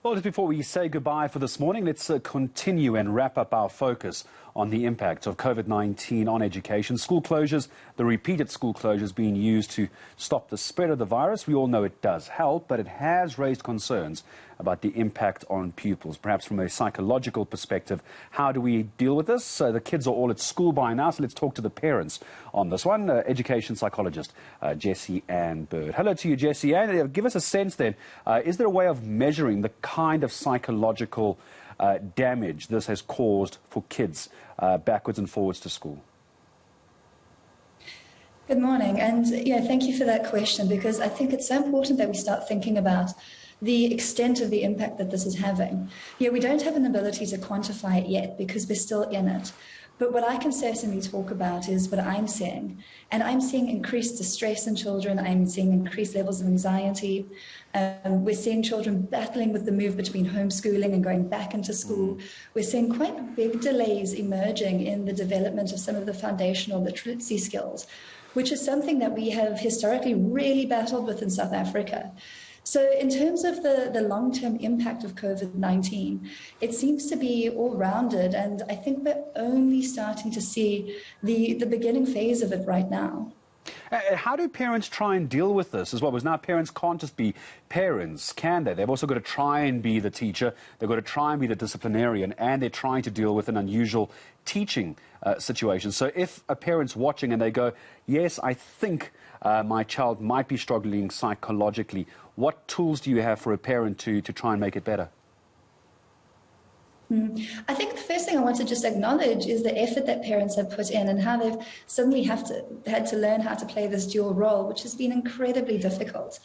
Well, just before we say goodbye for this morning, let's continue and wrap up our focus on the impact of COVID-19 on education. School closures, the repeated school closures being used to stop the spread of the virus. We all know it does help, but it has raised concerns about the impact on pupils. Perhaps from a psychological perspective, how do we deal with this? The kids are all at school by now, so let's talk to the parents on this one. Education Psychologist Jessie-Anne Bird. Hello to you, Jessie-Anne. Give us a sense then, is there a way of measuring the kind of psychological damage this has caused for kids backwards and forwards to school? Good morning, and thank you for that question, because I think it's so important that we start thinking about the extent of the impact that this is having. We don't have an ability to quantify it yet because we're still in it. But what I can certainly talk about is what I'm seeing. And I'm seeing increased distress in children. I'm seeing increased levels of anxiety. We're seeing children battling with the move between homeschooling and going back into school. We're seeing quite big delays emerging in the development of some of the foundational literacy skills, which is something that we have historically really battled with in South Africa. So in terms of the long-term impact of COVID-19, it seems to be all-rounded, and I think we're only starting to see the beginning phase of it right now. How do parents try and deal with this as well? Because now parents can't just be parents, can they? They've also got to try and be the teacher, they've got to try and be the disciplinarian, and they're trying to deal with an unusual teaching situation. So if a parent's watching and they go, yes, I think my child might be struggling psychologically, what tools do you have for a parent to try and make it better? I think the first thing I want to just acknowledge is the effort that parents have put in and how they've suddenly had to learn how to play this dual role, which has been incredibly difficult.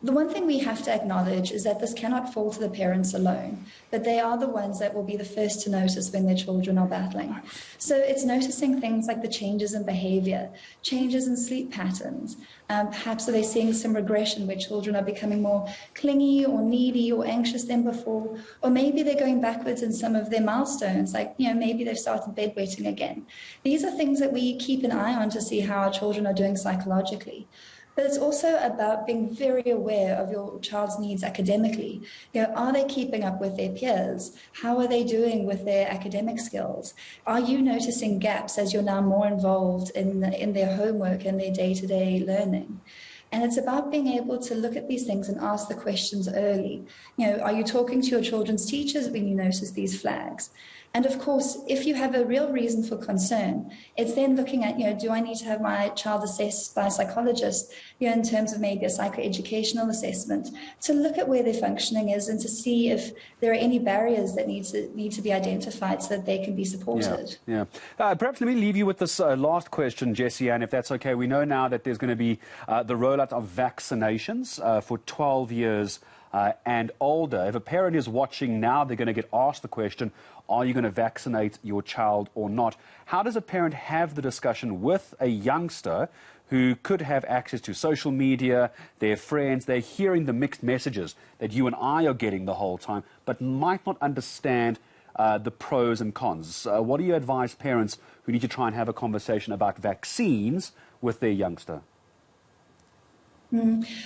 The one thing we have to acknowledge is that this cannot fall to the parents alone, but they are the ones that will be the first to notice when their children are battling. So it's noticing things like the changes in behavior, changes in sleep patterns. Perhaps are they seeing some regression where children are becoming more clingy or needy or anxious than before, or maybe they're going backwards in some of their milestones, like maybe they've started bedwetting again. These are things that we keep an eye on to see how our children are doing psychologically. But it's also about being very aware of your child's needs academically. Are they keeping up with their peers? How are they doing with their academic skills? Are you noticing gaps as you're now more involved in their homework and their day-to-day learning? And it's about being able to look at these things and ask the questions early. Are you talking to your children's teachers when you notice these flags? And of course, if you have a real reason for concern, it's then looking at, do I need to have my child assessed by a psychologist, in terms of maybe a psychoeducational assessment, to look at where their functioning is and to see if there are any barriers that need to be identified so that they can be supported. Perhaps let me leave you with this last question, Jessie-Anne, if that's okay. We know now that there's going to be the rollout of vaccinations for 12 years and older. If a parent is watching now, they're going to get asked the question, are you going to vaccinate your child or not? How does a parent have the discussion with a youngster who could have access to social media, their friends, they're hearing the mixed messages that you and I are getting the whole time, but might not understand the pros and cons? What do you advise parents who need to try and have a conversation about vaccines with their youngster?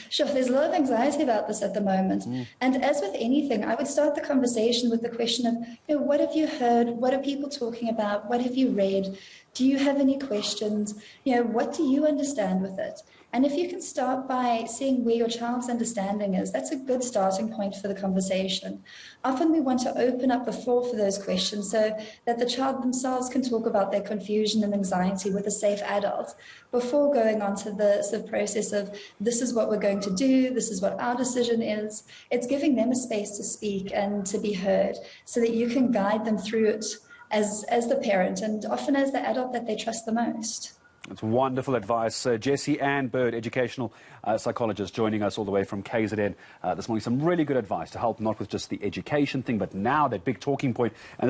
Sure, there's a lot of anxiety about this at the moment. And as with anything, I would start the conversation with the question of, what have you heard? What are people talking about? What have you read? Do you have any questions? What do you understand with it? And if you can start by seeing where your child's understanding is, that's a good starting point for the conversation. Often we want to open up the floor for those questions so that the child themselves can talk about their confusion and anxiety with a safe adult before going on to the sort of process of, this is what we're going to do, this is what our decision is. It's giving them a space to speak and to be heard so that you can guide them through it as the parent and often as the adult that they trust the most. That's wonderful advice. Jessie-Anne Bird, educational psychologist, joining us all the way from KZN this morning. Some really good advice to help not with just the education thing, but now that big talking point. And